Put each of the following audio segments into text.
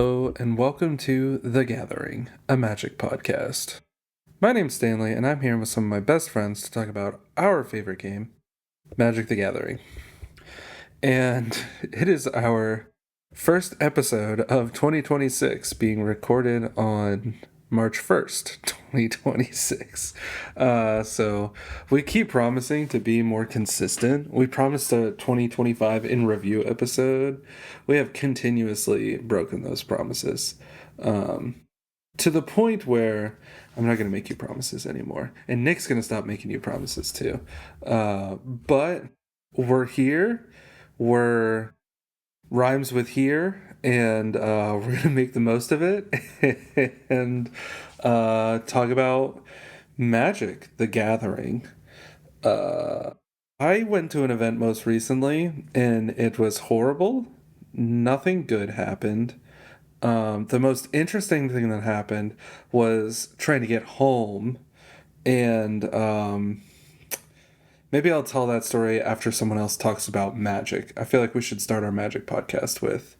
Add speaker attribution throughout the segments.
Speaker 1: Hello, and welcome to The Gathering, a Magic podcast. My name's Stanley, and I'm here with some of my best friends to talk about our favorite game, Magic the Gathering. And it is our first episode of 2026 being recorded on March 1st, 2026. So we keep promising to be more consistent. We promised a 2025 in review episode. We have continuously broken those promises. To the point where I'm not going to make you promises anymore. And Nick's going to stop making you promises too. But we're here. We're rhymes with here, and we're going to make the most of it and talk about Magic the Gathering. I went to an event most recently, and it was horrible. Nothing good happened. The most interesting thing that happened was trying to get home, and maybe I'll tell that story after someone else talks about Magic. I feel like we should start our Magic podcast with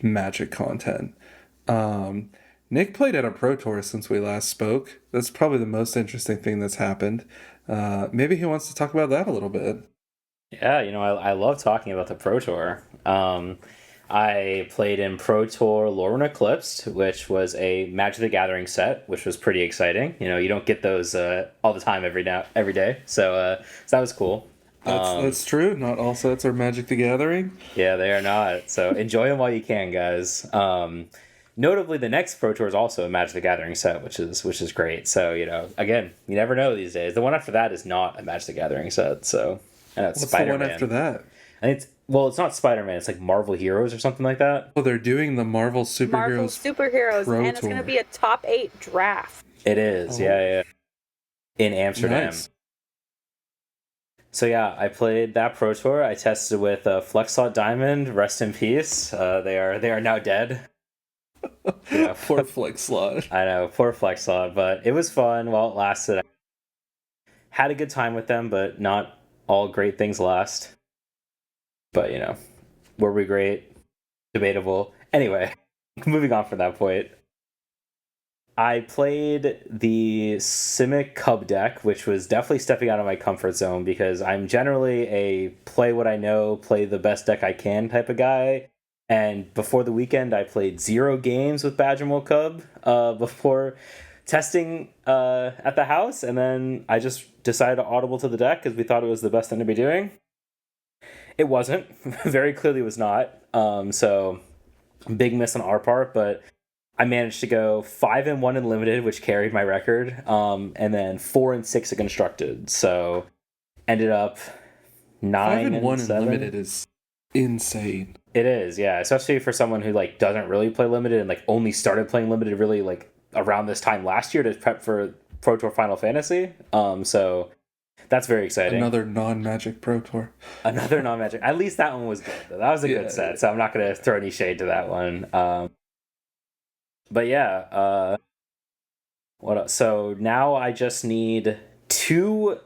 Speaker 1: Magic content. Nick played at a Pro Tour since we last spoke. That's probably the most interesting thing that's happened. Maybe he wants to talk about that a little bit.
Speaker 2: Yeah, I love talking about the Pro Tour. I played in Pro Tour Lorwyn Eclipsed, which was a Magic the Gathering set, which was pretty exciting. You don't get those all the time every day. So that was cool.
Speaker 1: That's true. Not all sets are Magic the Gathering.
Speaker 2: Yeah, they are not. So enjoy them while you can, guys. Notably, the next Pro Tour is also a Magic the Gathering set, which is great. So, again, you never know these days. The one after that is not a Magic the Gathering set. So, and that's
Speaker 1: What's
Speaker 2: Spider-Man.
Speaker 1: the one after that?
Speaker 2: And it's not Spider-Man. It's like Marvel Heroes or something like that.
Speaker 1: Oh, they're doing the Marvel Superheroes
Speaker 3: and it's going to be a top 8 draft.
Speaker 2: It is, yeah. In Amsterdam.
Speaker 1: Nice.
Speaker 2: So yeah, I played that Pro Tour. I tested with Flexlot Diamond. Rest in peace. They are now dead.
Speaker 1: Poor Flexlot.
Speaker 2: I know, poor Flexlot, but it was fun while it lasted. Had a good time with them, but not all great things last. But, were we great? Debatable. Anyway, moving on from that point. I played the Simic Cub deck, which was definitely stepping out of my comfort zone because I'm generally a play what I know, play the best deck I can type of guy. And before the weekend, I played 0 games with Badgermole Cub before testing at the house. And then I just decided to audible to the deck because we thought it was the best thing to be doing. It wasn't. Very clearly was not. So big miss on our part, but I managed to go 5-1 in limited, which carried my record, and then 4-6 in constructed. So ended up 9-7
Speaker 1: in limited is insane.
Speaker 2: It is, yeah, especially for someone who doesn't really play limited and only started playing limited really around this time last year to prep for Pro Tour Final Fantasy. So that's very exciting.
Speaker 1: Another non-Magic Pro Tour.
Speaker 2: Another non-Magic. At least that one was good. That was a good set, so I'm not going to throw any shade to that one. But yeah, what else? So now I just need two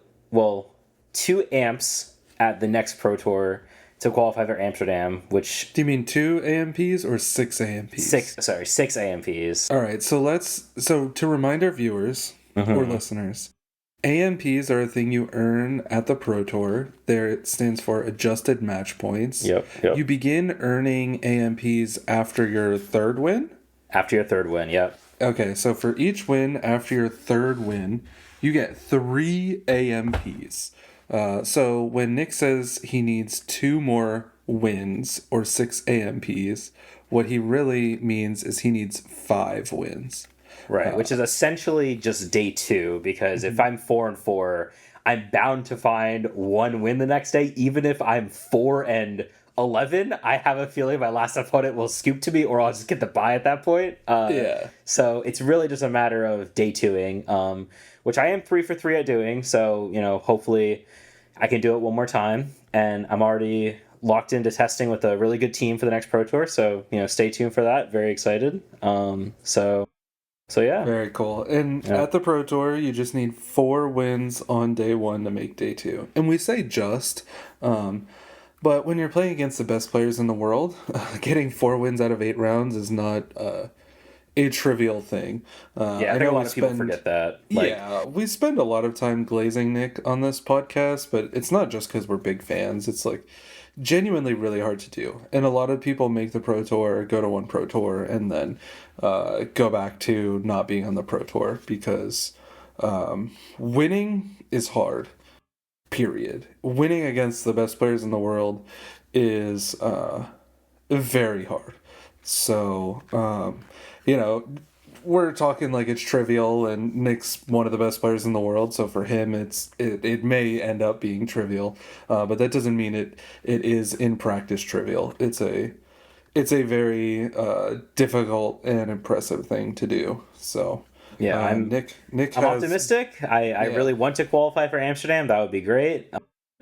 Speaker 2: amps at the next Pro Tour to qualify for Amsterdam, which...
Speaker 1: Do you mean 2 AMPs or 6 AMPs?
Speaker 2: 6 AMPs.
Speaker 1: All right, so to remind our viewers or listeners, AMPs are a thing you earn at the Pro Tour. There it stands for Adjusted Match Points.
Speaker 2: Yep.
Speaker 1: You begin earning AMPs after your third win?
Speaker 2: After your third win, yep.
Speaker 1: Okay, so for each win after your third win, you get 3 AMPs. So when Nick says he needs 2 more wins or 6 AMPs, what he really means is he needs 5 wins.
Speaker 2: Right, which is essentially just day 2, because if I'm 4-4, I'm bound to find 1 win the next day, even if I'm 4-11. I have a feeling my last opponent will scoop to me, or I'll just get the bye at that point. So it's really just a matter of day 2ing, which I am 3 for 3 at doing. So, hopefully I can do it one more time. And I'm already locked into testing with a really good team for the next Pro Tour. So, stay tuned for that. Very excited. So yeah.
Speaker 1: Very cool. And at the Pro Tour, you just need 4 wins on day 1 to make day 2. And we say just, But when you're playing against the best players in the world, getting 4 wins out of 8 rounds is not a trivial thing.
Speaker 2: Yeah, I think a lot of people forget that.
Speaker 1: Yeah, we spend a lot of time glazing Nick on this podcast, but it's not just because we're big fans. It's like genuinely really hard to do. And a lot of people make the Pro Tour, go to one Pro Tour, and then go back to not being on the Pro Tour because winning is hard, period. Winning against the best players in the world is very hard. So, we're talking like it's trivial, and Nick's one of the best players in the world, so for him it may end up being trivial, but that doesn't mean it is in practice trivial. It's a very difficult and impressive thing to do. So
Speaker 2: yeah,
Speaker 1: Nick
Speaker 2: I'm optimistic. I really want to qualify for Amsterdam. That would be great.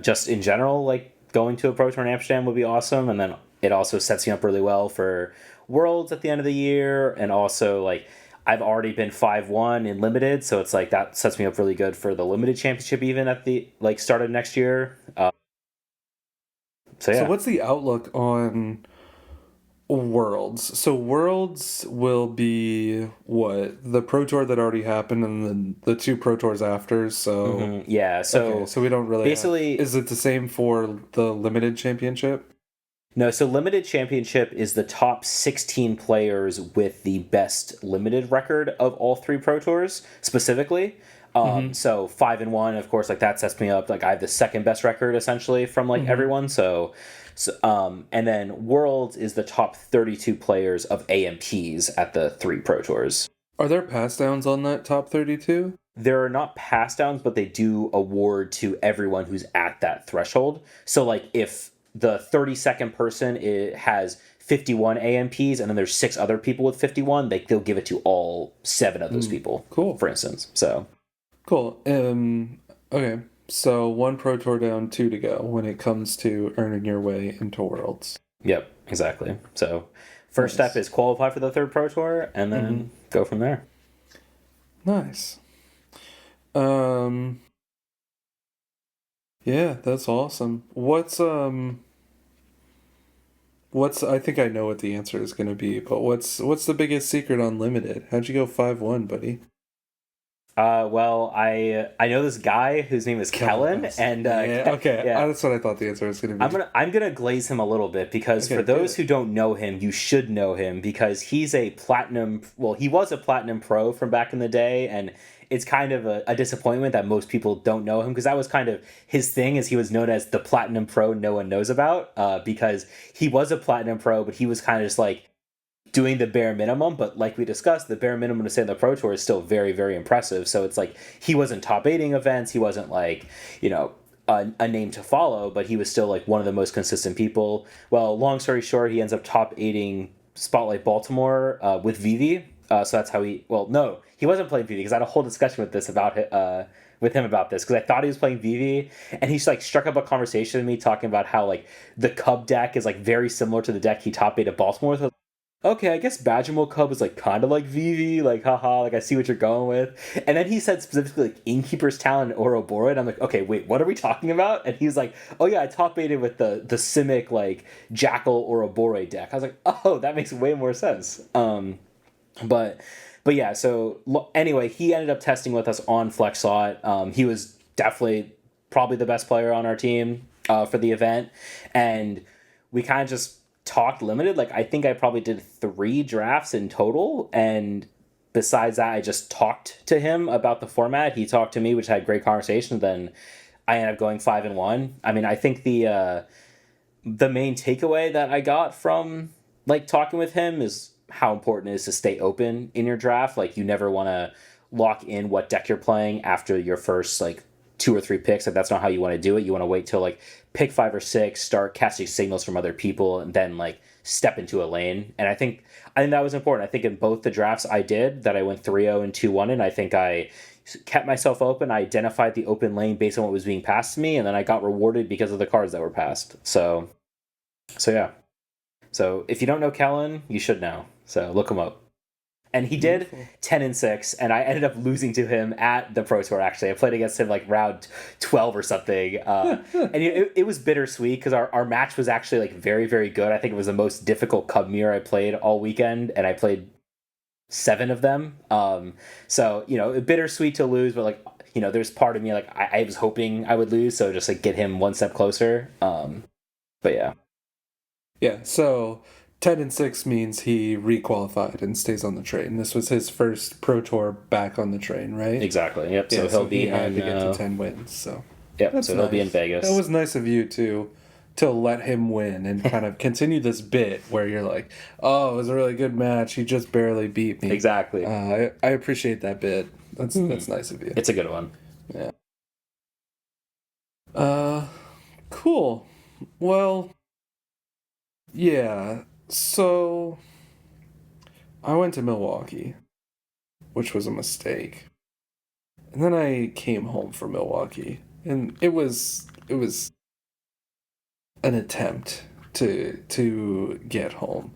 Speaker 2: Just in general, like going to a Pro Tour in Amsterdam would be awesome, and then it also sets you up really well for Worlds at the end of the year, and also like I've already been 5-1 in limited, so it's like that sets me up really good for the limited championship even at the like start of next year.
Speaker 1: So what's the outlook on Worlds? So Worlds will be what, the Pro Tour that already happened and then the 2 Pro Tours after. So
Speaker 2: yeah, so
Speaker 1: so we don't really
Speaker 2: basically
Speaker 1: is it the same for the limited championship?
Speaker 2: No, so limited championship is the top 16 players with the best limited record of all 3 Pro Tours specifically. So 5-1, of course, like that sets me up. Like I have the second best record essentially from like everyone. So, and then Worlds is the top 32 players of AMPs at the 3 Pro Tours.
Speaker 1: Are there pass downs on that top 32?
Speaker 2: There are not pass downs, but they do award to everyone who's at that threshold. So like if the 32nd person has 51 AMPs and then there's 6 other people with 51, they'll give it to all 7 of those people.
Speaker 1: Cool.
Speaker 2: For instance. So
Speaker 1: cool. Okay. So 1 Pro Tour down, 2 to go when it comes to earning your way into Worlds.
Speaker 2: Yep, exactly. So first step is qualify for the 3rd Pro Tour and then go from there.
Speaker 1: Nice. Yeah, that's awesome. What's I think I know what the answer is going to be, but what's the biggest secret on limited? How'd you go 5-1, buddy?
Speaker 2: Well, I know this guy whose name is Kellen, and
Speaker 1: that's what I thought the answer was going to be.
Speaker 2: I'm gonna glaze him a little bit because for those who don't know him, you should know him because he's a platinum. Well, he was a platinum pro from back in the day, and it's kind of a disappointment that most people don't know him because that was kind of his thing, is he was known as the platinum pro no one knows about because he was a platinum pro, but he was kind of just like doing the bare minimum. But like we discussed, the bare minimum to stay on the Pro Tour is still very, very impressive. So it's like he wasn't top 8ing events. He wasn't like, a name to follow, but he was still like one of the most consistent people. Well, long story short, he ends up top 8ing Spotlight Baltimore with Vivi. So that's how he wasn't playing Vivi because I had a whole discussion with him about this because I thought he was playing Vivi, and he like struck up a conversation with me talking about how like the Cub deck is like very similar to the deck he top 8 at Baltimore with. Okay, I guess Badgermole Cub is like kind of like Vivi, like haha, like I see what you're going with. And then he said specifically like Innkeeper's Talent and Ouroboros, and I'm like, okay, wait, what are we talking about? And he's like, oh yeah, I top 8'd with the Simic like Jackal Ouroboros deck. I was like, oh, that makes way more sense. But yeah, so anyway, he ended up testing with us on Flexot. He was definitely probably the best player on our team for the event, and we kind of just talked limited. Like I think I probably did 3 drafts in total, and besides that I just talked to him about the format. He talked to me, which had great conversations. Then I ended up going 5-1. I mean, I think the main takeaway that I got from like talking with him is how important it is to stay open in your draft. Like you never want to lock in what deck you're playing after your first like 2 or 3 picks. Like that's not how you want to do it. You want to wait till like pick 5 or 6, start casting signals from other people, and then like step into a lane. And I think that was important. I think in both the drafts I did that I went 3-0 and 2-1, and I think I kept myself open. I identified the open lane based on what was being passed to me, and then I got rewarded because of the cards that were passed. So yeah. So if you don't know Kellen, you should know. So look him up. And he did 10-6, and I ended up losing to him at the Pro Tour, actually. I played against him like round 12 or something. And it was bittersweet because our match was actually like very, very good. I think it was the most difficult Cub mirror I played all weekend, and I played 7 of them. So, bittersweet to lose, but like, there's part of me like I was hoping I would lose, so just like get him one step closer. But yeah.
Speaker 1: Yeah, so 10-6 means he requalified and stays on the train. This was his first Pro Tour back on the train, right?
Speaker 2: Exactly. Yep.
Speaker 1: Yeah,
Speaker 2: so
Speaker 1: he had to get to 10 wins. So
Speaker 2: yep. So he'll be in Vegas.
Speaker 1: That was nice of you to let him win and kind of continue this bit where you're like, oh, it was a really good match. He just barely beat me.
Speaker 2: Exactly.
Speaker 1: I appreciate that bit. That's nice of you.
Speaker 2: It's a good one.
Speaker 1: Yeah. Cool. Well, yeah. So I went to Milwaukee, which was a mistake. And then I came home from Milwaukee, and it was an attempt to get home.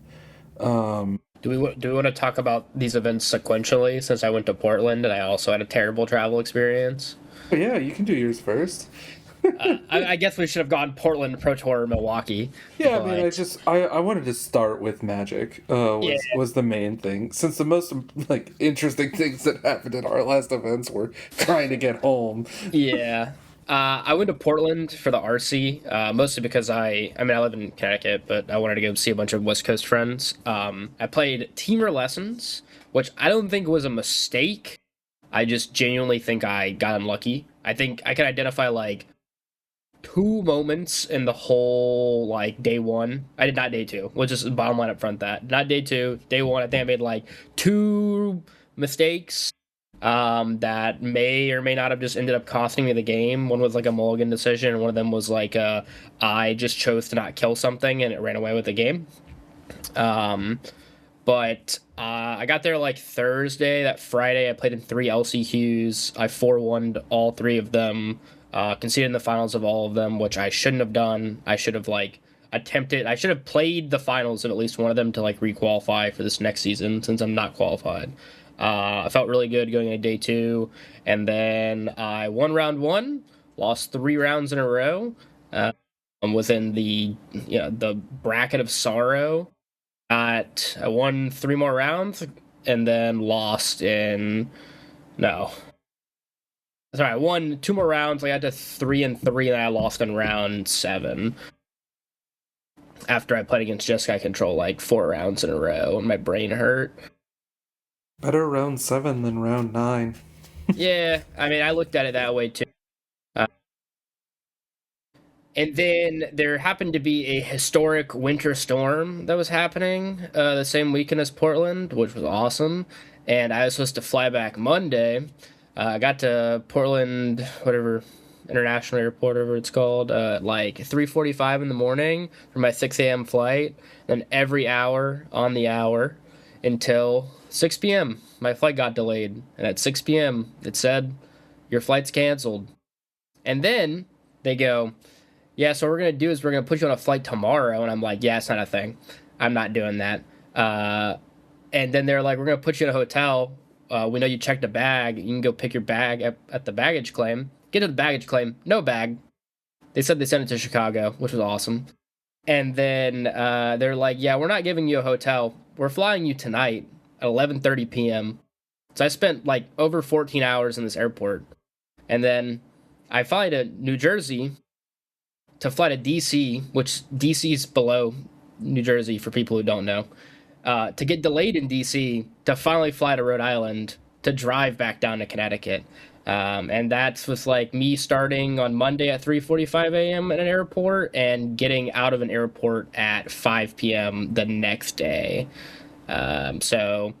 Speaker 4: Do we want to talk about these events sequentially, since I went to Portland and I also had a terrible travel experience?
Speaker 1: But yeah, you can do yours first.
Speaker 4: I guess we should have gone Portland, Pro Tour, Milwaukee.
Speaker 1: Yeah, but... I mean, I wanted to start with Magic. Was the main thing, since the most like interesting things that happened at our last events were trying to get home.
Speaker 4: Yeah. I went to Portland for the RC, mostly because I live in Connecticut, but I wanted to go see a bunch of West Coast friends. I played Teamer Lessons, which I don't think was a mistake. I just genuinely think I got unlucky. I think I can identify like 2 moments in the whole like day 1. I did not day 2. We'll just bottom line up front that. Not day 2, day 1. I think I made like 2 mistakes that may or may not have just ended up costing me the game. One was like a mulligan decision, and one of them was like I just chose to not kill something and it ran away with the game. But I got there like Thursday. That Friday I played in 3 LCQs. I 4-1'd all 3 of them. Conceded in the finals of all of them, which I shouldn't have done. I should have like attempted. I should have played the finals of at least one of them to like requalify for this next season, since I'm not qualified. I felt really good going into day 2, and then I won round 1, lost 3 rounds in a row. I'm within the bracket of sorrow. I won 3 more rounds, and then lost in I won 2 more rounds. I got to 3-3, and I lost in round 7. After I played against Jeskai Control like 4 rounds in a row, and my brain hurt.
Speaker 1: Better round 7 than round 9.
Speaker 4: Yeah, I mean, I looked at it that way too. And then there happened to be a historic winter storm that was happening the same weekend as Portland, which was awesome. And I was supposed to fly back Monday. I got to Portland, whatever, International Airport, whatever it's called, like 3:45 in the morning for my 6 a.m. flight. Then every hour on the hour until 6 p.m. my flight got delayed. And at 6 p.m. it said, your flight's canceled. And then they go, yeah, so what we're going to do is we're going to put you on a flight tomorrow. And I'm like, yeah, it's not a thing. I'm not doing that. And then they're like, we're going to put you in a hotel. We know you checked a bag. You can go pick your bag at the baggage claim. Get to the baggage claim. No bag. They said they sent it to Chicago, which was awesome. And then they're like, yeah, we're not giving you a hotel. We're flying you tonight at 11:30 p.m. So I spent like over 14 hours in this airport. And then I fly to New Jersey to fly to D.C., which D.C.'s below New Jersey for people who don't know, to get delayed in D.C., to finally fly to Rhode Island, to drive back down to Connecticut. And that's with like me starting on Monday at 3:45 a.m. at an airport and getting out of an airport at 5 p.m. the next day. So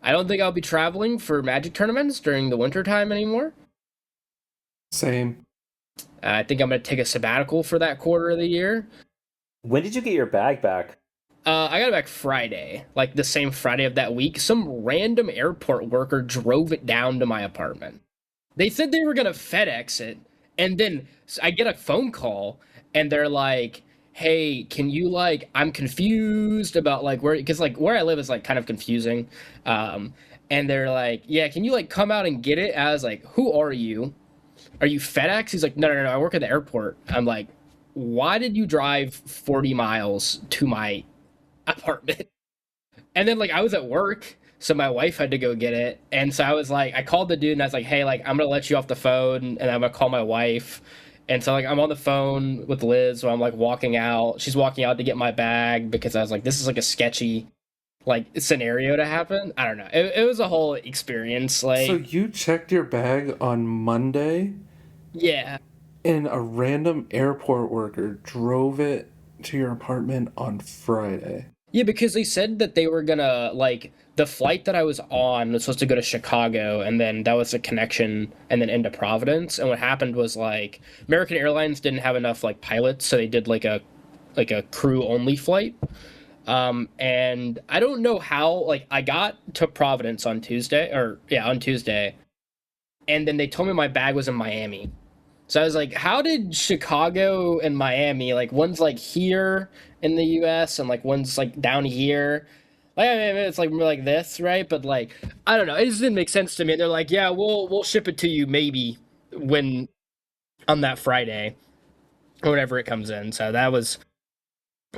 Speaker 4: I don't think I'll be traveling for Magic tournaments during the winter time anymore.
Speaker 1: Same.
Speaker 4: I think I'm going to take a sabbatical for that quarter of the year.
Speaker 2: When did you get your bag back?
Speaker 4: I got it back Friday, like the same Friday of that week. Some random airport worker drove it down to my apartment. They said they were going to FedEx it, and then I get a phone call, and they're like, hey, can you like, I'm confused about like where, because like where I live is like kind of confusing. Um, and they're like, yeah, can you like come out and get it? I was like, who are you? Are you FedEx? He's like, no, I work at the airport. I'm like, why did you drive 40 miles to my apartment? And then like I was at work, so my wife had to go get it. And so I was like, I called the dude and I was like, hey, like I'm gonna let you off the phone and I'm gonna call my wife. And so like I'm on the phone with Liz while I'm like walking out. She's walking out to get my bag because I was like, this is like a sketchy like scenario to happen. I don't know. It was a whole experience.
Speaker 1: So
Speaker 4: Like,
Speaker 1: you checked your bag on Monday,
Speaker 4: yeah.
Speaker 1: and a random airport worker drove it to your apartment on Friday.
Speaker 4: Yeah, because they said that they were gonna like the flight that I was on was supposed to go to Chicago, and then that was a connection, and then into Providence. And what happened was like American Airlines didn't have enough like pilots, so they did like a crew only flight. And I don't know how like I got to Providence on Tuesday, or yeah, on Tuesday, and then they told me my bag was in Miami. So I was like, how did Chicago and Miami, like one's like here in the US and like one's like down here? Like I mean, it's like more like this, right? But like I don't know, it just didn't make sense to me. And they're like, yeah, we'll ship it to you maybe when on that Friday or whenever it comes in. So that was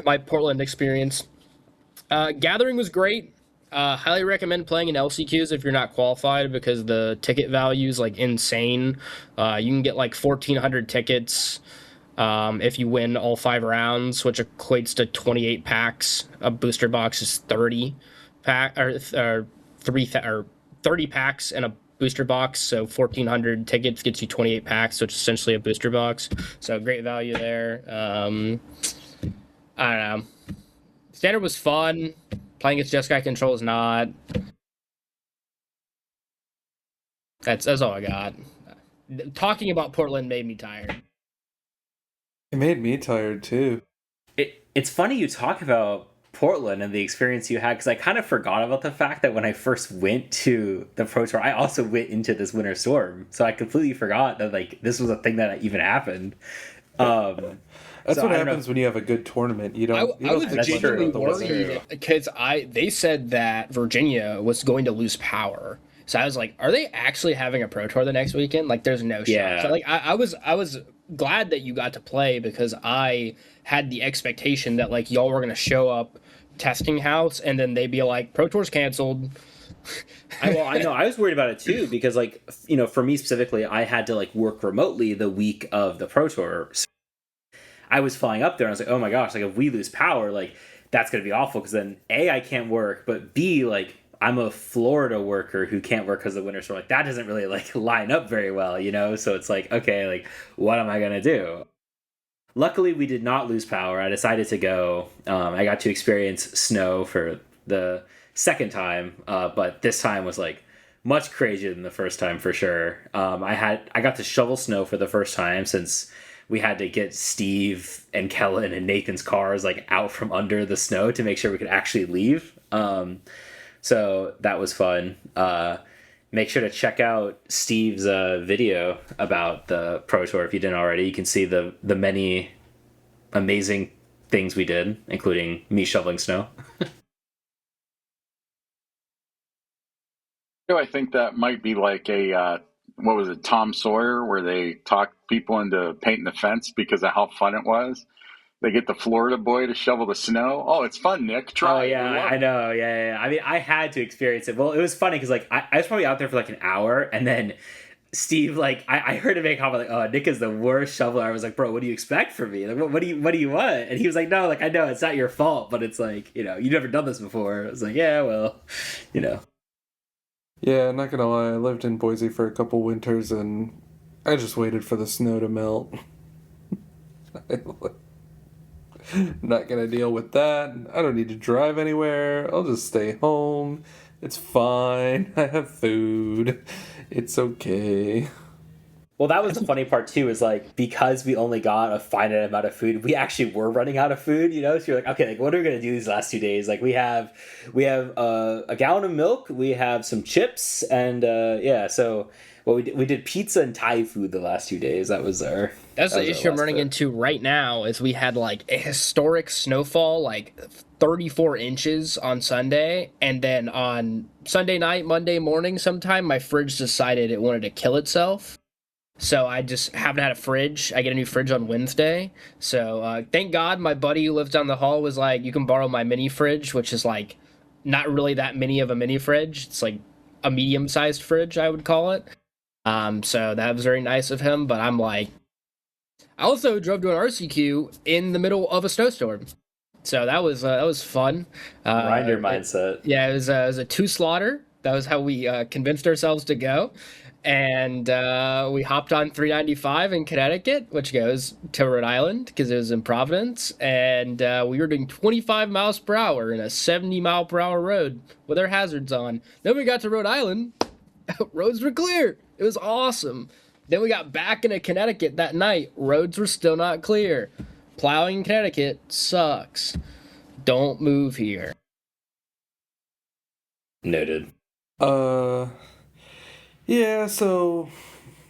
Speaker 4: my Portland experience. Gathering was great. Highly recommend playing in LCQs if you're not qualified because the ticket value is like insane. You can get like 1,400 tickets if you win all 5 rounds, which equates to 28 packs. A booster box is 30 packs in a booster box. So 1,400 tickets gets you 28 packs, which is essentially a booster box. So great value there. I don't know. Standard was fun. Playing against Jeskai Control is not. That's all I got. Talking about Portland made me tired.
Speaker 1: It made me tired too.
Speaker 2: It's funny you talk about Portland and the experience you had because I kind of forgot about the fact that when I first went to the Pro Tour, I also went into this winter storm. So I completely forgot that like this was a thing that even happened.
Speaker 1: That's what happens when you have a good tournament. You don't.
Speaker 4: I was
Speaker 2: That's
Speaker 4: genuinely
Speaker 2: true.
Speaker 4: worried because they said that Virginia was going to lose power. So I was like, are they actually having a Pro Tour the next weekend? Like, there's no shot.
Speaker 2: Yeah.
Speaker 4: So like, I was glad that you got to play because I had the expectation that like y'all were gonna show up testing house and then they'd be like, Pro Tour's canceled.
Speaker 2: I know. I was worried about it too because, like, you know, for me specifically, I had to like work remotely the week of the Pro Tour. So I was flying up there and I was like, oh my gosh, like if we lose power, like that's gonna be awful because then A, I can't work, but B, like I'm a Florida worker who can't work because of the winter storm. Like that doesn't really like line up very well, you know. So it's like, okay, like what am I gonna do? Luckily, we did not lose power. I decided to go. I got to experience snow for the second time, but this time was like much crazier than the first time for sure. I got to shovel snow for the first time since we had to get Steve and Kellen and Nathan's cars like out from under the snow to make sure we could actually leave. So that was fun. Make sure to check out Steve's video about the Pro Tour if you didn't already. You can see the many amazing things we did, including me shoveling snow.
Speaker 5: I think that might be like a what was it, Tom Sawyer, where they talked people into painting the fence because of how fun it was. They get the Florida boy to shovel the snow. Oh, it's fun, Nick. Try.
Speaker 2: Oh yeah, I know. Yeah. I mean, I had to experience it. Well, it was funny because like I was probably out there for like an hour, and then Steve, like I heard him make a comment like, "Oh, Nick is the worst shoveler." I was like, "Bro, what do you expect from me? Like, what do you want?" And he was like, "No, like I know it's not your fault, but it's like you've never done this before." I was like, "Yeah, well, you know."
Speaker 1: Yeah, not gonna lie, I lived in Boise for a couple winters and I just waited for the snow to melt. Not gonna deal with that. I don't need to drive anywhere. I'll just stay home. It's fine. I have food. It's okay.
Speaker 2: Well, that was the funny part too. Is like because we only got a finite amount of food, we actually were running out of food. So you're like, okay, like what are we gonna do these last 2 days? Like we have a gallon of milk, we have some chips, and yeah. So we did pizza and Thai food the last 2 days.
Speaker 4: That's the issue I'm running into right now. Is we had like a historic snowfall, like 34 inches on Sunday, and then on Sunday night, Monday morning, sometime my fridge decided it wanted to kill itself. So I just haven't had a fridge. I get a new fridge on Wednesday. So thank God my buddy who lives down the hall was like, you can borrow my mini fridge, which is like not really that mini of a mini fridge. It's like a medium sized fridge, I would call it. So that was very nice of him. But I'm like, I also drove to an RCQ in the middle of a snowstorm. So that was fun.
Speaker 2: Grinder mindset.
Speaker 4: Yeah, it was a two slaughter. That was how we convinced ourselves to go. And we hopped on 395 in Connecticut, which goes to Rhode Island because it was in Providence. And we were doing 25 miles per hour in a 70-mile-per-hour road with our hazards on. Then we got to Rhode Island. Roads were clear. It was awesome. Then we got back into Connecticut that night. Roads were still not clear. Plowing in Connecticut sucks. Don't move here.
Speaker 2: Noted.
Speaker 1: Yeah, so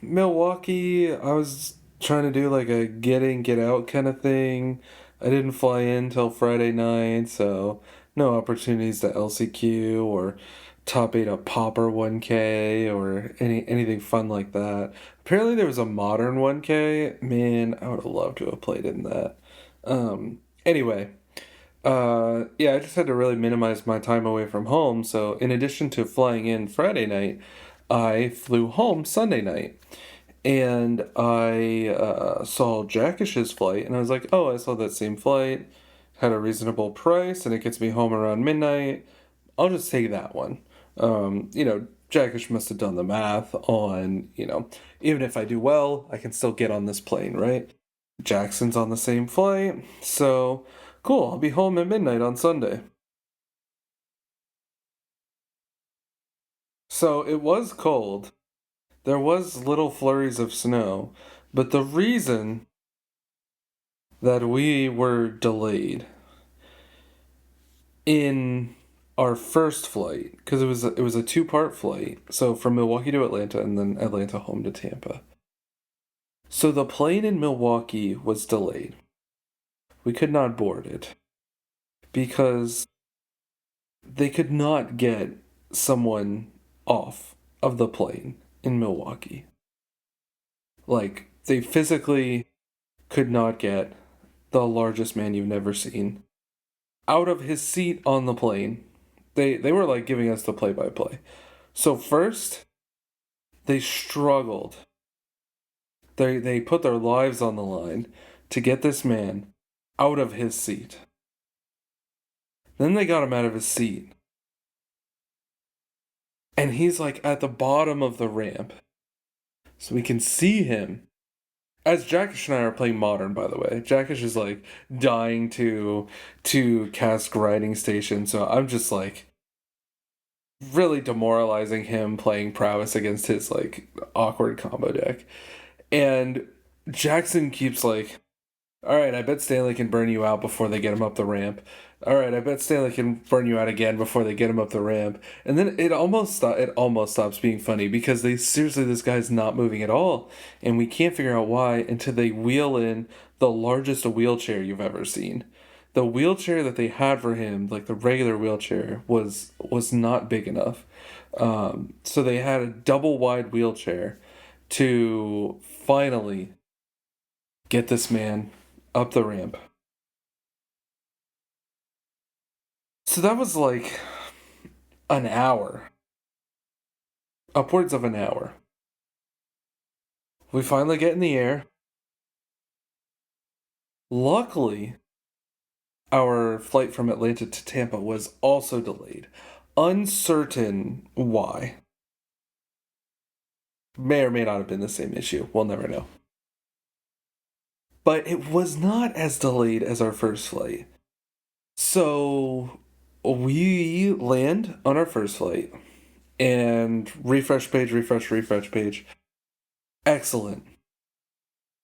Speaker 1: Milwaukee, I was trying to do like a get in, get out kind of thing. I didn't fly in till Friday night, so no opportunities to LCQ or top 8 a Popper 1K or anything fun like that. Apparently there was a modern 1K. Man, I would have loved to have played in that. Anyway, yeah, I just had to really minimize my time away from home. So in addition to flying in Friday night, I flew home Sunday night. And I saw Jackish's flight, and I was like, oh, I saw that same flight, had a reasonable price, and it gets me home around midnight. I'll just take that one. Jackish must have done the math on, even if I do well, I can still get on this plane, right? Jackson's on the same flight, so cool, I'll be home at midnight on Sunday. So it was cold. There was little flurries of snow, but the reason that we were delayed in our first flight, because it was a 2-part flight, so from Milwaukee to Atlanta and then Atlanta home to Tampa. So the plane in Milwaukee was delayed. We could not board it because they could not get someone off of the plane in Milwaukee. Like, they physically could not get the largest man you've never seen out of his seat on the plane. They were like giving us the play-by-play. So first, they struggled. They put their lives on the line to get this man out of his seat. Then they got him out of his seat. And he's like at the bottom of the ramp. So we can see him. As Jackish and I are playing Modern, by the way. Jackish is like dying to cast grinding station, so I'm just like really demoralizing him playing prowess against his like awkward combo deck. And Jackson keeps like, alright, I bet Stanley can burn you out before they get him up the ramp. Alright, I bet Stanley can burn you out again before they get him up the ramp. And then it almost stops being funny because this guy's not moving at all. And we can't figure out why until they wheel in the largest wheelchair you've ever seen. The wheelchair that they had for him, like the regular wheelchair, was not big enough. So they had a double wide wheelchair to finally get this man up the ramp. So that was like an hour. Upwards of an hour. We finally get in the air. Luckily, our flight from Atlanta to Tampa was also delayed. Uncertain why. May or may not have been the same issue. We'll never know. But it was not as delayed as our first flight. So we land on our first flight and refresh page. excellent.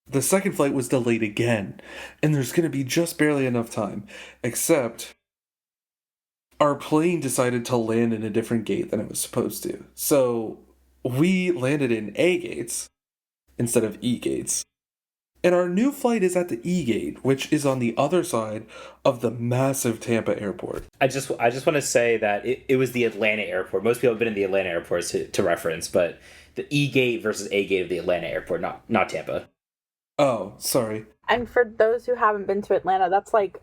Speaker 1: The second flight was delayed again, and there's going to be just barely enough time, except our plane decided to land in a different gate than it was supposed to. So we landed in A gates instead of E gates. And our new flight is at the E gate, which is on the other side of the massive Tampa airport.
Speaker 2: I just want to say that it was the Atlanta airport. Most people have been in the Atlanta airports to reference, but the E gate versus A gate of the Atlanta airport, not Tampa.
Speaker 1: Oh, sorry.
Speaker 3: And for those who haven't been to Atlanta, that's like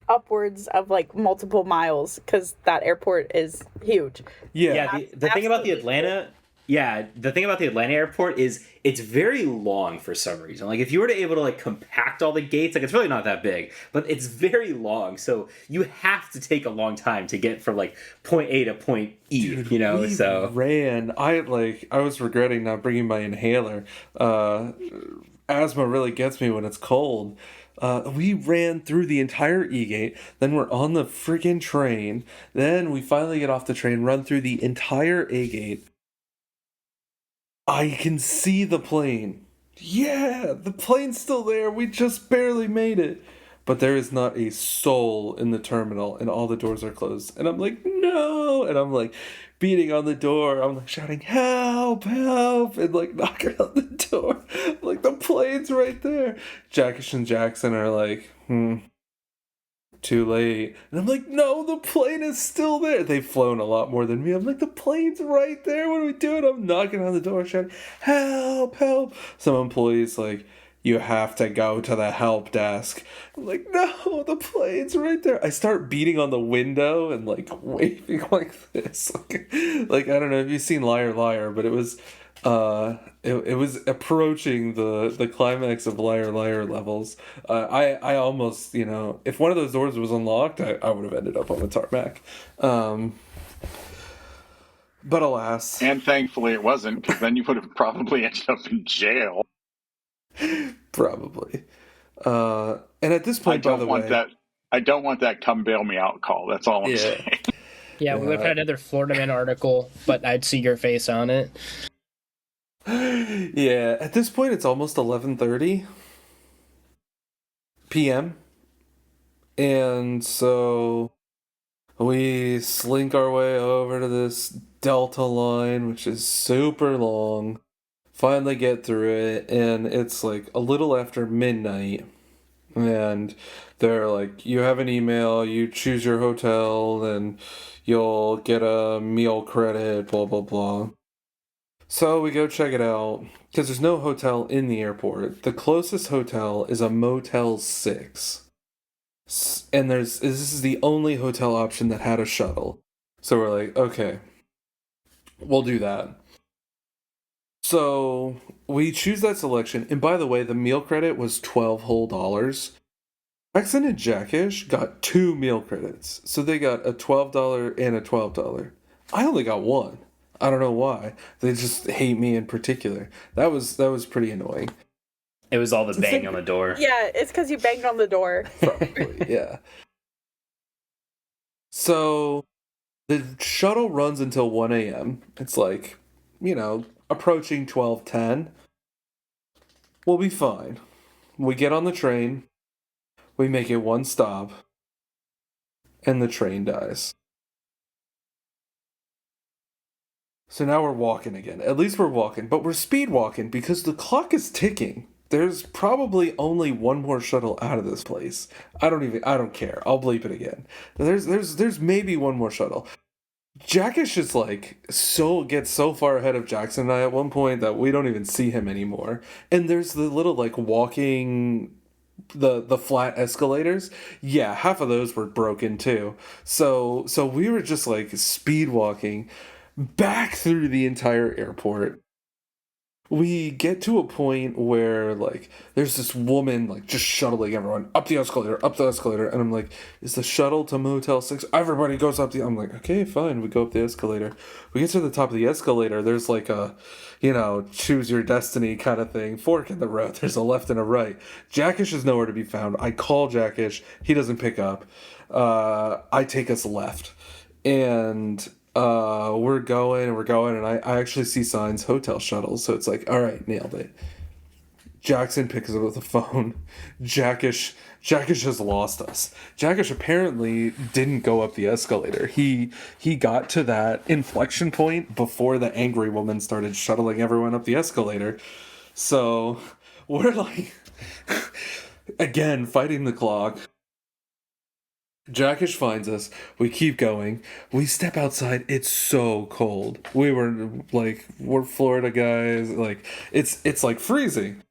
Speaker 3: upwards of like multiple miles because that airport is huge.
Speaker 1: Yeah.
Speaker 2: The thing about the Atlanta... Yeah, the thing about the Atlanta airport is it's very long for some reason. Like, if you were to able to, like, compact all the gates, like, it's really not that big, but it's very long, so you have to take a long time to get from, like, point A to point E,
Speaker 1: Dude,
Speaker 2: you know,
Speaker 1: we
Speaker 2: so...
Speaker 1: ran. I was regretting not bringing my inhaler. Asthma really gets me when it's cold. We ran through the entire E gate, then we're on the freaking train, then we finally get off the train, run through the entire A gate. I can see the plane. Yeah, the plane's still there. We just barely made it. But there is not a soul in the terminal, and all the doors are closed. And I'm like, no! And I'm like beating on the door. I'm like shouting, help, help! And like knocking on the door. Like, the plane's right there. Jackish and Jackson are like, too late. And I'm like, no, the plane is still there. They've flown a lot more than me. I'm like, the plane's right there. What are we doing? I'm knocking on the door, shouting, help, help. Some employees like, you have to go to the help desk. I'm like, no, the plane's right there. I start beating on the window and like waving like this. Like I don't know if you've seen Liar Liar, but it was it was approaching the climax of Liar Liar levels. I almost, if one of those doors was unlocked, I would have ended up on the tarmac. But alas.
Speaker 5: And thankfully it wasn't, because then you would have probably ended up in jail.
Speaker 1: Probably. And at this point, by the way...
Speaker 5: I don't want that come bail me out call. That's all I'm saying.
Speaker 4: Yeah, we would have had another Florida Man article, but I'd see your face on it.
Speaker 1: Yeah, at this point it's almost 11:30 p.m. And so we slink our way over to this Delta line, which is super long. Finally get through it, and it's like a little after midnight. And they're like, you have an email, you choose your hotel, and you'll get a meal credit, blah, blah, blah. So we go check it out, because there's no hotel in the airport. The closest hotel is a Motel 6. And this is the only hotel option that had a shuttle. So we're like, okay, we'll do that. So we choose that selection, and by the way, the meal credit was $12 whole. Jackson and Jackish got 2 meal credits, so they got a $12 and a $12. I only got 1. I don't know why. They just hate me in particular. That was pretty annoying.
Speaker 2: It was all the bang on the door.
Speaker 3: Yeah, it's because you banged on the door.
Speaker 1: Probably, yeah. So the shuttle runs until 1 a.m. It's like, approaching 12:10. We'll be fine. We get on the train. We make it one stop. And the train dies. So now we're walking again. At least we're walking, but we're speed walking because the clock is ticking. There's probably only one more shuttle out of this place. I don't care. I'll bleep it again. There's maybe one more shuttle. Jackish is gets so far ahead of Jackson and I at one point that we don't even see him anymore. And there's the little walking the flat escalators. Yeah, half of those were broken too. So we were just speed walking back through the entire airport. We get to a point where there's this woman just shuttling everyone up the escalator, and I'm like, is the shuttle to Motel 6? Everybody goes up I'm like, okay, fine. We go up the escalator. We get to the top of the escalator. There's a choose your destiny kind of thing, fork in the road. There's a left and a right. Jackish is nowhere to be found. I call Jackish. He doesn't pick up. I take us left, and we're going and we're going, and I actually see signs, hotel shuttles, so it's like, all right, nailed it. Jackson picks up the phone. Jackish has lost us. Jackish apparently didn't go up the escalator. He got to that inflection point before the angry woman started shuttling everyone up the escalator. So we're like, again, fighting the clock. Jackish finds us. We keep going. We step outside. It's so cold. We're Florida guys. Like it's like freezing.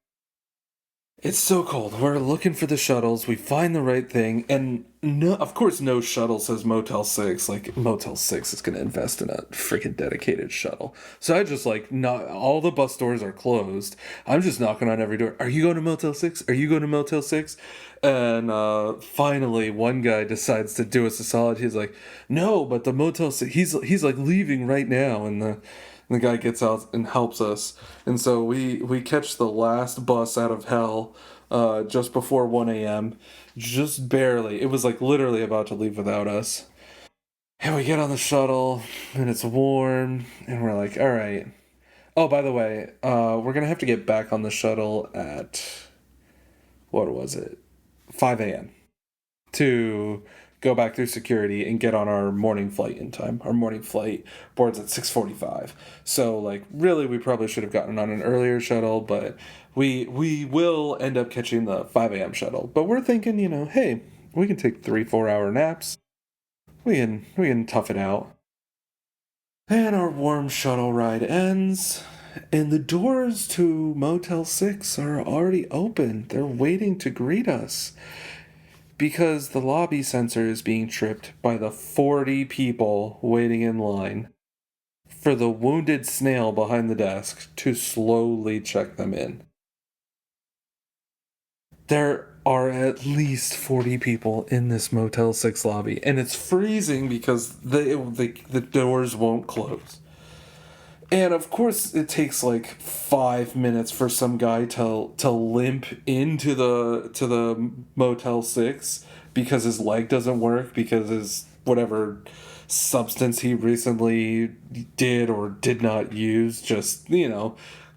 Speaker 1: It's so cold. We're looking for the shuttles. We find the right thing, and no, of course, no shuttle says Motel 6. Like, Motel 6 is going to invest in a freaking dedicated shuttle. So I just, like, not all the bus doors are closed. I'm just knocking on every door. Are you going to Motel 6? Are you going to Motel 6? And finally, one guy decides to do us a solid. He's like, no, but the Motel 6, he's like leaving right now, and the guy gets out and helps us. And so we catch the last bus out of hell just before 1 a.m. Just barely. It was like literally about to leave without us. And we get on the shuttle, and it's warm, and we're like, all right. Oh, by the way, we're going to have to get back on the shuttle at, what was it? 5 a.m. to go back through security and get on our morning flight in time. Our morning flight boards at 6:45. So, like, really, we probably should have gotten on an earlier shuttle, but we will end up catching the 5 a.m. shuttle. But we're thinking, hey, we can take 3-4 hour naps. We can tough it out. And our warm shuttle ride ends, and the doors to Motel 6 are already open. They're waiting to greet us. Because the lobby sensor is being tripped by the 40 people waiting in line for the wounded snail behind the desk to slowly check them in. There are at least 40 people in this Motel 6 lobby, and it's freezing because the doors won't close. And of course, it takes like 5 minutes for some guy to limp into the Motel 6 because his leg doesn't work, because his whatever substance he recently did or did not use just,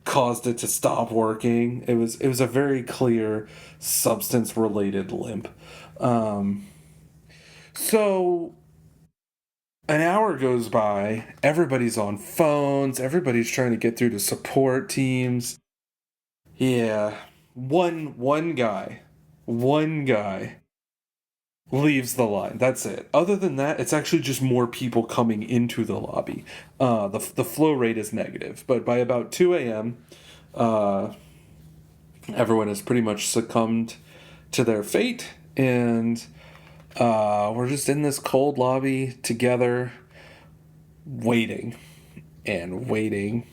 Speaker 1: caused it to stop working. It was a very clear substance related limp. So an hour goes by, everybody's on phones, everybody's trying to get through to support teams. Yeah, one guy leaves the line. That's it. Other than that, it's actually just more people coming into the lobby. The flow rate is negative, but by about 2 a.m., everyone has pretty much succumbed to their fate, and we're just in this cold lobby together, waiting and waiting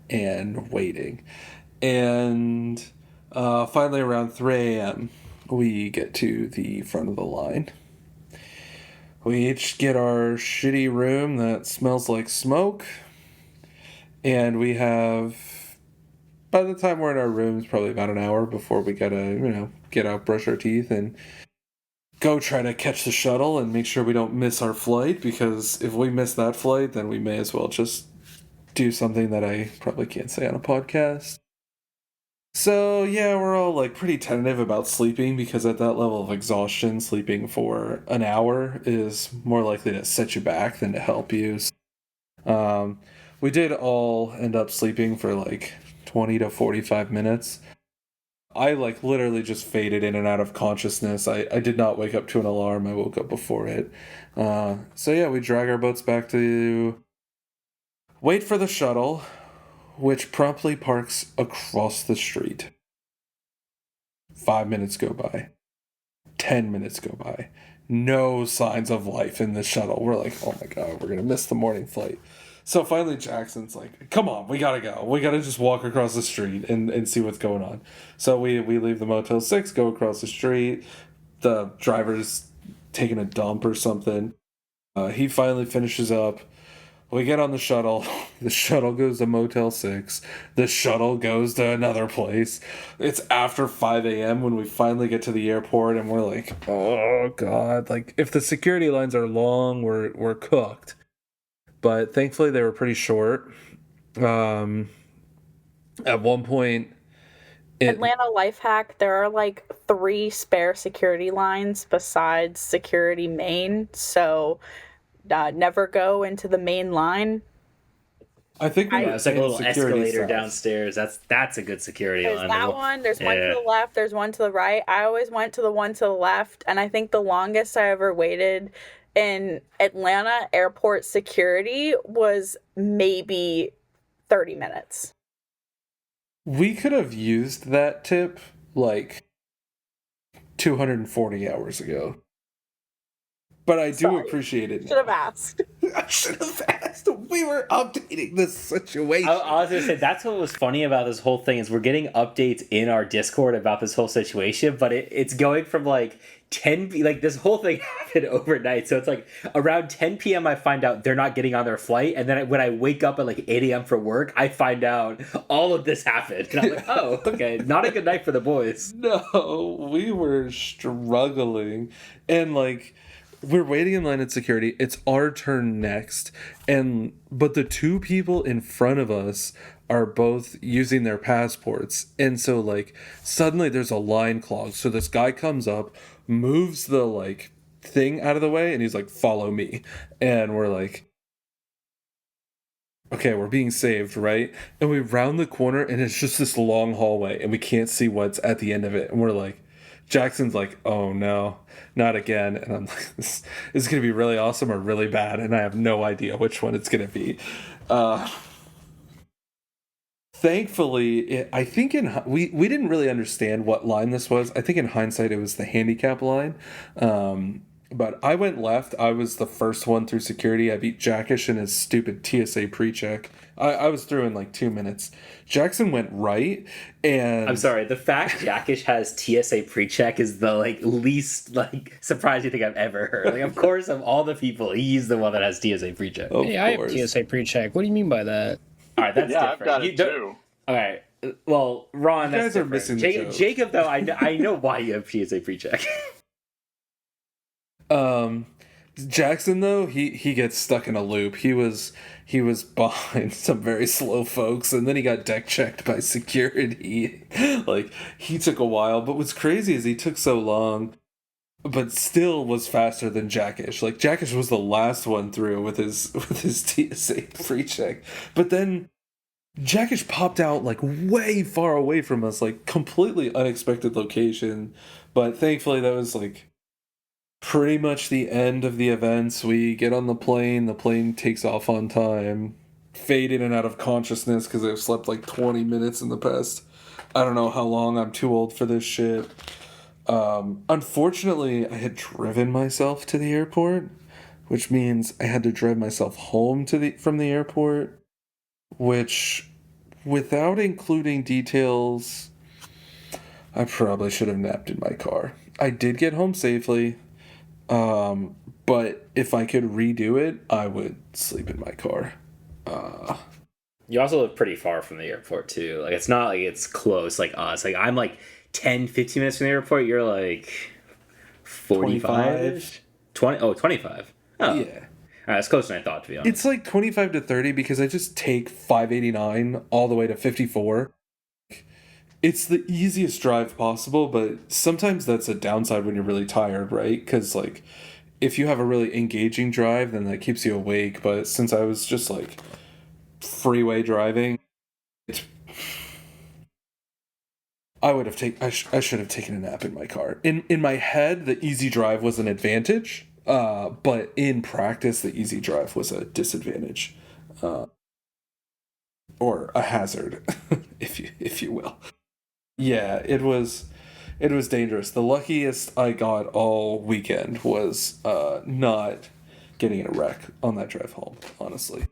Speaker 1: and waiting. And finally, around 3 a.m., we get to the front of the line. We each get our shitty room that smells like smoke, and we have, by the time we're in our rooms, probably about an hour before we gotta, get out, brush our teeth, and go try to catch the shuttle and make sure we don't miss our flight, because if we miss that flight, then we may as well just do something that I probably can't say on a podcast. So, yeah, we're all, like, pretty tentative about sleeping, because at that level of exhaustion, sleeping for an hour is more likely to set you back than to help you. We did all end up sleeping for, like, 20 to 45 minutes. I, like, literally just faded in and out of consciousness. I did not wake up to an alarm. I woke up before it. So, yeah, we drag our boats back to wait for the shuttle, which promptly parks across the street. 5 minutes go by. 10 minutes go by. No signs of life in the shuttle. We're like, oh my god, we're going to miss the morning flight. So finally Jackson's like, come on, we gotta go. We gotta just walk across the street and see what's going on. So we leave the Motel 6, go across the street. The driver's taking a dump or something. He finally finishes up. We get on the shuttle. The shuttle goes to Motel 6. The shuttle goes to another place. It's after 5 a.m. when we finally get to the airport, and we're like, oh, God. Like, if the security lines are long, we're cooked. but thankfully they were pretty short. At one point,
Speaker 3: Atlanta life hack, there are like 3 spare security lines besides security main, so never go into the main line.
Speaker 1: I think we
Speaker 2: Yeah,
Speaker 1: were
Speaker 2: it's like a
Speaker 1: in
Speaker 2: little
Speaker 1: security
Speaker 2: escalator
Speaker 1: south.
Speaker 2: downstairs. That's a good security
Speaker 3: There's
Speaker 2: line.
Speaker 3: that one, there's one to
Speaker 2: Yeah.
Speaker 3: the left, there's one to the right. I always went to the one to the left, and I think the longest I ever waited in Atlanta airport security was maybe 30 minutes.
Speaker 1: We could have used that tip like 240 hours ago. But I do
Speaker 3: Sorry.
Speaker 1: appreciate it.
Speaker 3: Should have asked.
Speaker 1: I should have asked. We were updating the situation.
Speaker 2: I was gonna say that's what was funny about this whole thing is we're getting updates in our Discord about this whole situation, but it's going from like 10 like this whole thing happened overnight. So it's like around 10 p.m. I find out they're not getting on their flight, and then when I wake up at like 8 a.m. for work, I find out all of this happened, and I'm like, oh, okay, not a good night for the boys.
Speaker 1: No, we were struggling, and like we're waiting in line at security. It's our turn next, but the 2 people in front of us are both using their passports, and so like suddenly there's a line clogged. So this guy comes up, moves the like thing out of the way, and he's like, "Follow me," and we're like, okay, we're being saved, right? And we round the corner, and it's just this long hallway, and we can't see what's at the end of it. And we're like, Jackson's like, oh no, not again. And I'm like, this is going to be really awesome or really bad. And I have no idea which one it's going to be. Thankfully, I think we didn't really understand what line this was. I think in hindsight, it was the handicap line. But I went left. I was the first one through security. I beat Jackish in his stupid TSA pre-check. I was through in like 2 minutes. Jackson went right, and
Speaker 2: I'm sorry, the fact Jackish has TSA pre-check is the like least like surprising thing I've ever heard. Like, of course, of all the people, he's the one that has TSA pre-check.
Speaker 1: Of
Speaker 4: Hey, I have
Speaker 1: course.
Speaker 4: TSA pre-check. What do you mean by that?
Speaker 2: All right, that's
Speaker 5: Yeah,
Speaker 2: different.
Speaker 5: I've got
Speaker 2: You
Speaker 5: it
Speaker 2: don't-
Speaker 5: too.
Speaker 2: All right. Well, Ron,
Speaker 1: You
Speaker 2: that's
Speaker 1: guys are
Speaker 2: different.
Speaker 1: missing the joke.
Speaker 2: Jacob, though, I know why you have TSA pre-check.
Speaker 1: Jackson though, he gets stuck in a loop. He was behind some very slow folks, and then he got deck checked by security. Like, he took a while, but what's crazy is he took so long, but still was faster than Jackish. Like, Jackish was the last one through with his TSA pre-check, but then Jackish popped out like way far away from us, like completely unexpected location. But thankfully that was like pretty much the end of the events. We get on the plane takes off on time, fade in and out of consciousness because I've slept like 20 minutes in the past. I don't know how long. I'm too old for this shit. Unfortunately, I had driven myself to the airport, which means I had to drive myself home from the airport, which, without including details, I probably should have napped in my car. I did get home safely, but if I could redo it, I would sleep in my car.
Speaker 2: You also live pretty far from the airport, too. Like, it's not like it's close like us. Like, I'm like 10, 15 minutes from the airport. You're like 45? 25. Oh.
Speaker 1: Yeah.
Speaker 2: All right, it's closer than I thought, to be honest.
Speaker 1: It's like 25 to 30 because I just take 589 all the way to 54. It's the easiest drive possible, but sometimes that's a downside when you're really tired, right? Because, like, if you have a really engaging drive, then that keeps you awake. But since I was just, like, freeway driving, I should have taken a nap in my car. In my head, the easy drive was an advantage, but in practice, the easy drive was a disadvantage, or a hazard, if you will. Yeah, it was dangerous. The luckiest I got all weekend was not getting in a wreck on that drive home. Honestly,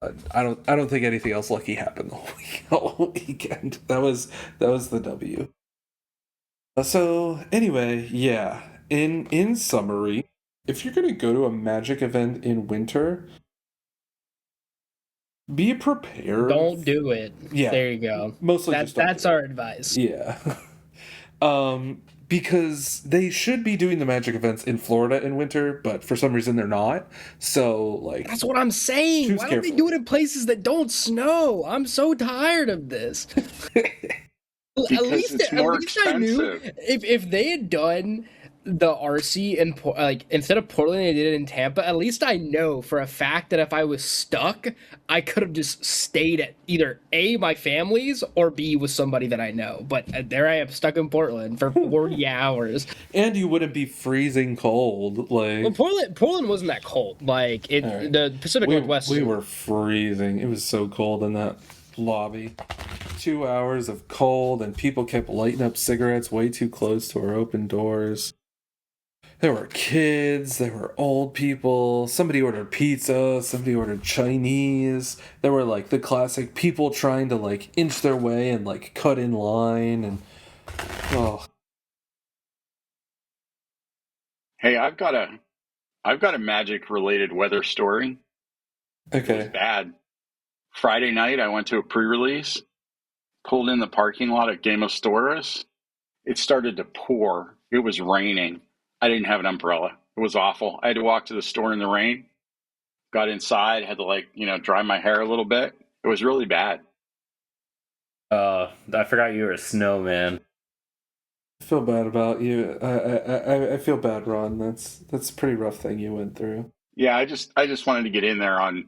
Speaker 1: I don't think anything else lucky happened the whole weekend. That was the W. So anyway, yeah. In summary, if you're gonna go to a Magic event in winter, be prepared.
Speaker 4: Don't do it.
Speaker 1: Yeah.
Speaker 4: There you go.
Speaker 1: Mostly just don't
Speaker 4: That's
Speaker 1: do it.
Speaker 4: our advice.
Speaker 1: Yeah. because they should be doing the Magic events in Florida in winter, but for some reason they're not. So, like,
Speaker 4: That's what I'm saying. Why don't they do it in places that don't snow? I'm so tired of this. At
Speaker 5: Because it's more
Speaker 4: I knew
Speaker 5: expensive.
Speaker 4: if they had done the RC in like instead of Portland, they did it in Tampa. At least I know for a fact that if I was stuck, I could have just stayed at either A, my family's, or B, with somebody that I know. But there I am, stuck in Portland for 40 hours.
Speaker 1: And you wouldn't be freezing cold. Like,
Speaker 4: Well, Portland wasn't that cold. Like
Speaker 1: right.
Speaker 4: the Pacific Northwest.
Speaker 1: We were freezing. It was so cold in that lobby. 2 hours of cold, and people kept lighting up cigarettes way too close to our open doors. There were kids, there were old people, somebody ordered pizza, somebody ordered Chinese. There were like the classic people trying to like inch their way and like cut in line, and oh.
Speaker 5: Hey, I've got a Magic related weather story. It was
Speaker 1: Okay.
Speaker 5: bad. Friday night, I went to a pre-release, pulled in the parking lot at Game of Stories. It started to pour. It was raining. I didn't have an umbrella. It was awful. I had to walk to the store in the rain. Got inside, had to dry my hair a little bit. It was really bad.
Speaker 2: I forgot you were a snowman.
Speaker 1: I feel bad about you. I feel bad, Ron. That's a pretty rough thing you went through.
Speaker 5: Yeah, I just wanted to get in there on,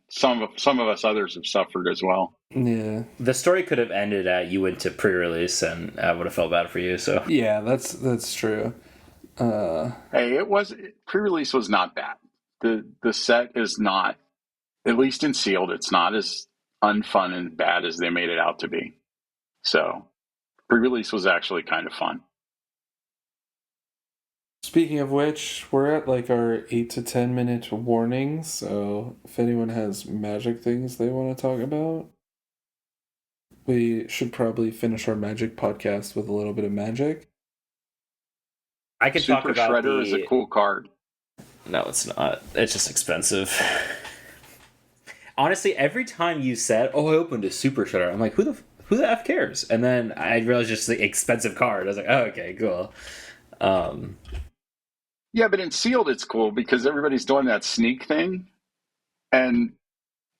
Speaker 5: some of us others have suffered as well.
Speaker 1: Yeah.
Speaker 2: The story could have ended at you went to pre-release, and I would have felt bad for you. So
Speaker 1: Yeah, that's true.
Speaker 5: Hey, pre-release was not bad. The set is not, at least in sealed, it's not as unfun and bad as they made it out to be. So pre-release was actually kind of fun.
Speaker 1: Speaking of which, we're at like our 8 to 10 minute warning, so if anyone has Magic things they want to talk about, we should probably finish our Magic podcast with a little bit of Magic.
Speaker 2: I can talk
Speaker 5: Super
Speaker 2: about
Speaker 5: Shredder is a cool card.
Speaker 2: No, it's not. It's just expensive. Honestly, every time you said, "Oh, I opened a Super Shredder," I'm like, "Who the f cares?" And then I realized it's just the expensive card. I was like, "Oh, okay, cool."
Speaker 5: Yeah, but in sealed it's cool because everybody's doing that sneak thing, and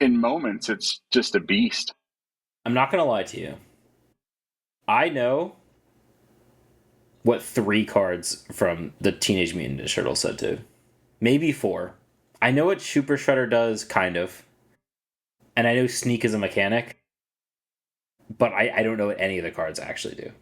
Speaker 5: in moments it's just a beast.
Speaker 2: I'm not gonna lie to you. I know what 3 cards from the Teenage Mutant Ninja Turtles set do. Maybe 4. I know what Super Shredder does, kind of. And I know Sneak is a mechanic. But I don't know what any of the cards actually do.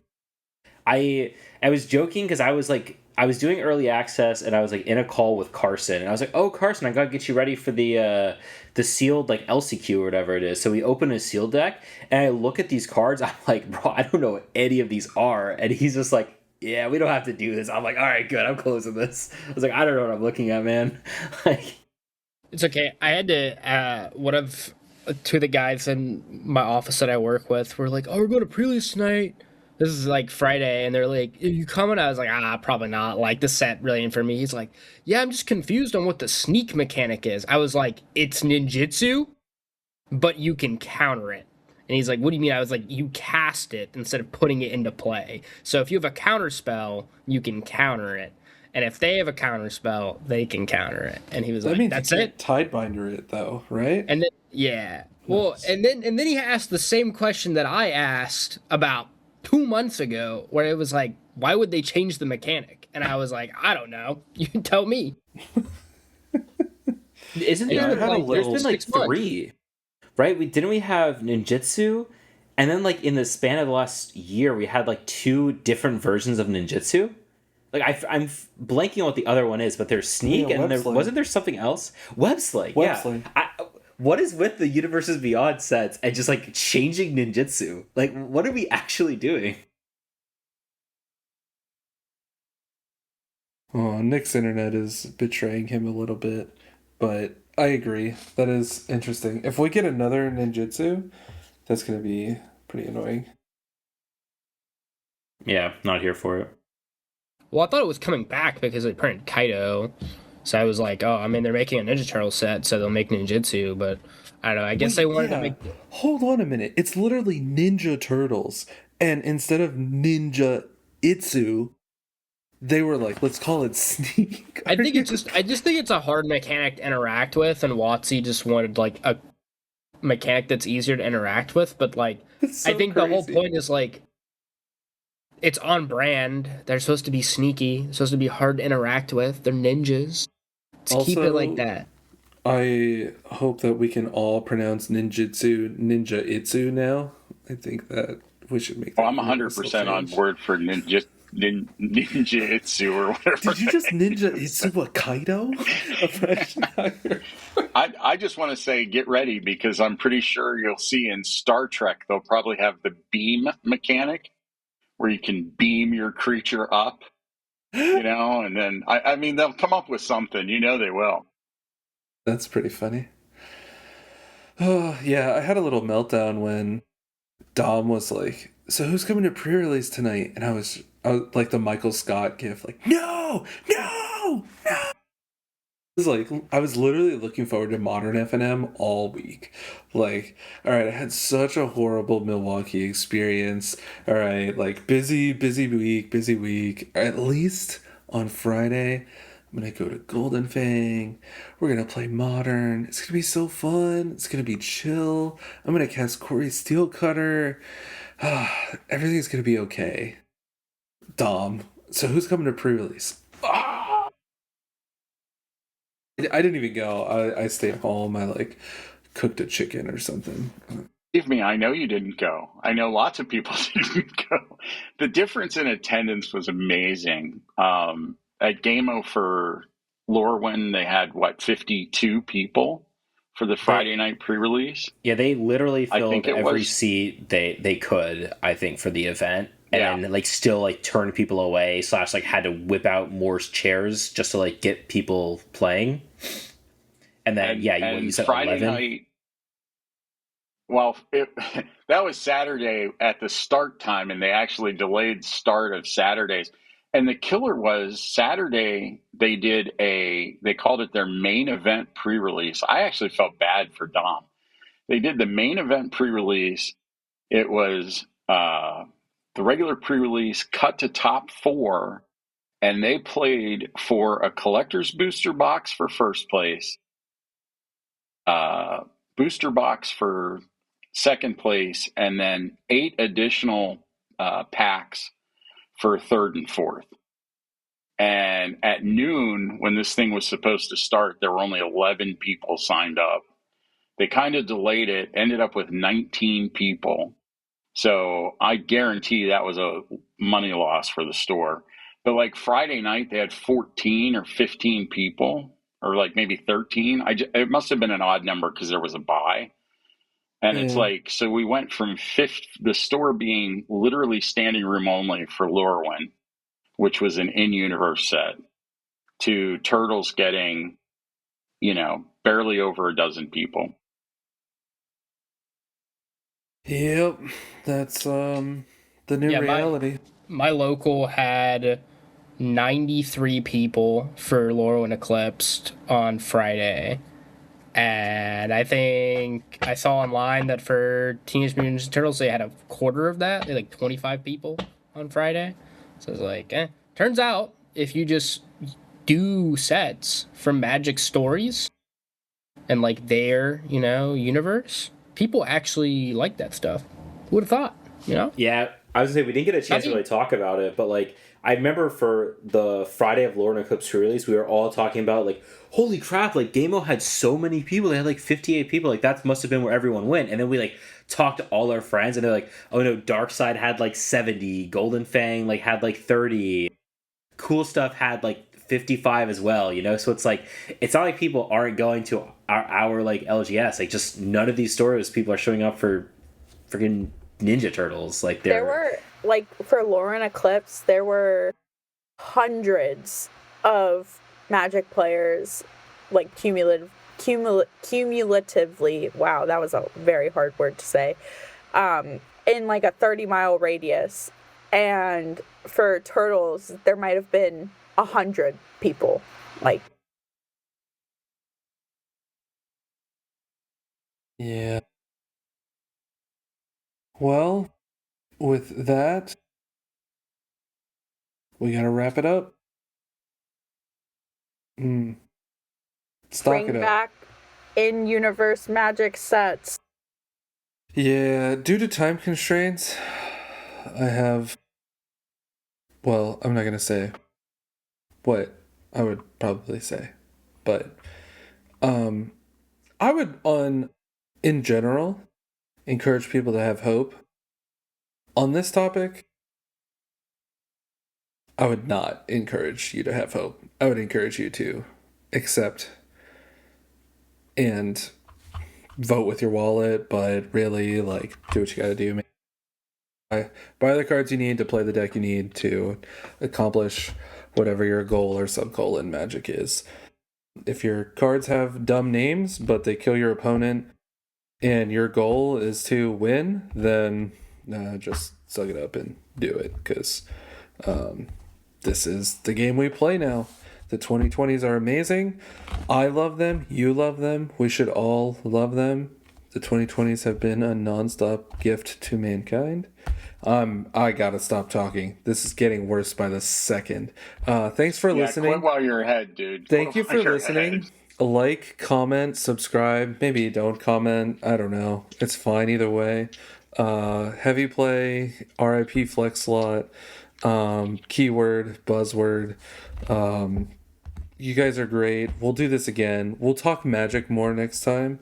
Speaker 2: I was joking because I was doing early access and I was like in a call with Carson and I was like, "Oh, Carson, I gotta get you ready for the sealed like LCQ or whatever it is." So we open a sealed deck and I look at these cards. I'm like, "Bro, I don't know what any of these are," and he's just like, "Yeah, we don't have to do this." I'm like, "All right, good. I'm closing this." I was like, "I don't know what I'm looking at, man." Like,
Speaker 4: It's okay. I had to one of two of the guys in my office that I work with were like, "Oh, we're going to pre-release tonight." This is like Friday, and they're like, "Are you coming?" I was like, probably not. Like, the set really ain't for me. He's like, "Yeah, I'm just confused on what the sneak mechanic is." I was like, "It's ninjutsu, but you can counter it." And he's like, "What do you mean?" I was like, "You cast it instead of putting it into play. So if you have a counter spell, you can counter it. And if they have a counter spell, they can counter it." And he was
Speaker 1: That
Speaker 4: like,
Speaker 1: means
Speaker 4: "That's
Speaker 1: you
Speaker 4: it."
Speaker 1: can't Tidebinder it though, right?
Speaker 4: And then yeah. Well,
Speaker 1: Nice.
Speaker 4: and then he asked the same question that I asked about 2 months ago, where it was like, "Why would they change the mechanic?" And I was like, "I don't know. You tell me."
Speaker 2: isn't
Speaker 4: Yeah,
Speaker 2: there
Speaker 4: like,
Speaker 2: there's been like
Speaker 4: 6 months.
Speaker 2: 3, right? Didn't we have ninjutsu? And then like in the span of the last year, we had like 2 different versions of ninjutsu. Like I'm blanking on what the other one is, but there's Sneak,
Speaker 1: Yeah,
Speaker 2: and there
Speaker 1: Web Sling.
Speaker 2: wasn't there something else? Web Sling,
Speaker 1: Web
Speaker 2: yeah.
Speaker 1: Sling.
Speaker 2: What is with the Universes Beyond sets and just like changing ninjutsu? Like, what are we actually doing?
Speaker 1: Oh, Nick's internet is betraying him a little bit, but I agree. That is interesting. If we get another ninjutsu, that's going to be pretty annoying.
Speaker 2: Yeah, not here for it.
Speaker 4: Well, I thought it was coming back because they printed Kaido. So I was like, "Oh, I mean, they're making a Ninja Turtle set, so they'll make ninjutsu." But I don't know. I guess they wanted to make.
Speaker 1: Hold on a minute. It's literally Ninja Turtles, and instead of Ninja Itsu, they were like, let's call it sneak.
Speaker 4: I just think it's a hard mechanic to interact with, and WotC just wanted like a mechanic that's easier to interact with. But like,
Speaker 1: It's
Speaker 4: I
Speaker 1: so
Speaker 4: think the whole
Speaker 1: crazy.
Speaker 4: point is like it's on brand. They're supposed to be sneaky, supposed to be hard to interact with. They're ninjas. Let's keep it like
Speaker 1: Also,
Speaker 4: that.
Speaker 1: I hope that we can all pronounce ninja itsu now. I think that we should make
Speaker 5: Oh,
Speaker 1: that
Speaker 5: I'm
Speaker 1: universal
Speaker 5: 100% on
Speaker 1: change.
Speaker 5: board for ninja itsu or whatever.
Speaker 1: Did you just ninja itsu a Kaido? A fresh hire?
Speaker 5: I just want to say get ready because I'm pretty sure you'll see in Star Trek they'll probably have the beam mechanic where you can beam your creature up, and then I mean they'll come up with something, they will.
Speaker 1: That's pretty funny. Oh, yeah, I had a little meltdown when Dom was like, "So who's coming to pre-release tonight?" And I was like the Michael Scott gif, like, "No, no, no!" It was like I was literally looking forward to Modern FNM all week. Like, all right, I had such a horrible Milwaukee experience. All right, like busy week, busy week. At least on Friday, I'm gonna go to Golden Fang. We're gonna play Modern. It's gonna be so fun. It's gonna be chill. I'm gonna cast Corey Steelcutter. Everything's gonna be okay. Dom. So who's coming to pre-release? I didn't even go. I stayed home. I like cooked a chicken or something.
Speaker 5: Believe me, I know you didn't go. I know lots of people didn't go. The difference in attendance was amazing. At Gameo for Lorwyn, they had 52 people for the Friday night pre-release.
Speaker 2: Yeah, they literally
Speaker 5: I
Speaker 2: filled
Speaker 5: think it
Speaker 2: every
Speaker 5: was.
Speaker 2: seat they could, I think, for the event.
Speaker 5: Yeah.
Speaker 2: And then like still like turned people away, slash like had to whip out more chairs just to like get people playing. And then what you said,
Speaker 5: Friday
Speaker 2: 11?
Speaker 5: night. Well, that was Saturday at the start time, and they actually delayed start of Saturdays. And the killer was Saturday. They called it their main event pre-release. I actually felt bad for Dom. They did the main event pre-release. It was the regular pre-release cut to top four, and they played for a collector's booster box for first place, booster box for second place, and then 8 additional packs for third and fourth. And at noon, when this thing was supposed to start, there were only 11 people signed up. They kind of delayed it, ended up with 19 people. So I guarantee that was a money loss for the store. But like Friday night, they had 14 or 15 people, or like maybe 13. It must have been an odd number because there was a buy. And it's
Speaker 1: Yeah.
Speaker 5: like, so we went from the store being literally standing room only for Lorwyn, which was an in-universe set, to Turtles getting, barely over a dozen people.
Speaker 1: Yep. That's the new
Speaker 4: Yeah,
Speaker 1: reality.
Speaker 4: my local had 93 people for Laurel and Eclipsed on Friday. And I think I saw online that for Teenage Mutant Ninja Turtles, they had a quarter of that. They had like 25 people on Friday. So it's like, turns out if you just do sets from Magic Stories and like their, universe, people actually like that stuff. Who would have thought?
Speaker 2: Yeah, I was gonna say we didn't get a chance to really talk about it, but like I remember for the Friday of Lord and Eclipse release, we were all talking about like, holy crap, like Gameo had so many people. They had like 58 people. Like that must have been where everyone went. And then we like talked to all our friends, and they're like, oh no, Darkside had like 70, Golden Fang like had like 30, Cool Stuff had like 55 as well. So it's not like people aren't going to our like LGS. Like just none of these stores people are showing up for freaking Ninja Turtles. Like
Speaker 3: there were like for Lauren Eclipse, there were hundreds of Magic players, like cumulatively. Wow, that was a very hard word to say. In like a 30-mile radius, and for Turtles, there might have been 100 people. Like,
Speaker 1: Yeah. Well, with that, we gotta wrap it up. Stock
Speaker 3: Bring
Speaker 1: it up.
Speaker 3: back in-universe Magic sets.
Speaker 1: Yeah, due to time constraints, I have. Well, I'm not gonna say what I would probably say, but I would in general encourage people to have hope. On this topic, I would not encourage you to have hope. I would encourage you to accept and vote with your wallet, but really, like, do what you gotta do. Buy the cards you need to play the deck you need to accomplish whatever your goal or sub goal in Magic is. If your cards have dumb names, but they kill your opponent, and your goal is to win, then just suck it up and do it, because this is the game we play now. The 2020s are amazing. I love them. You love them. We should all love them. The 2020s have been a nonstop gift to mankind. I gotta stop talking. This is getting worse by the second. Thanks for listening.
Speaker 5: Quit while you're ahead, dude.
Speaker 1: Thank you for listening. Like, comment, subscribe. Maybe don't comment. I don't know. It's fine either way. Heavy play, RIP flex slot, keyword, buzzword. You guys are great. We'll do this again. We'll talk Magic more next time.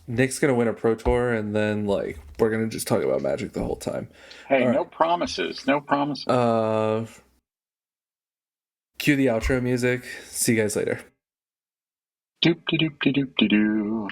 Speaker 1: Nick's gonna win a Pro Tour, and then we're gonna just talk about Magic the whole time.
Speaker 5: Hey, no promises. No promises.
Speaker 1: Cue the outro music. See you guys later.
Speaker 5: Doop de doop de doop de doo.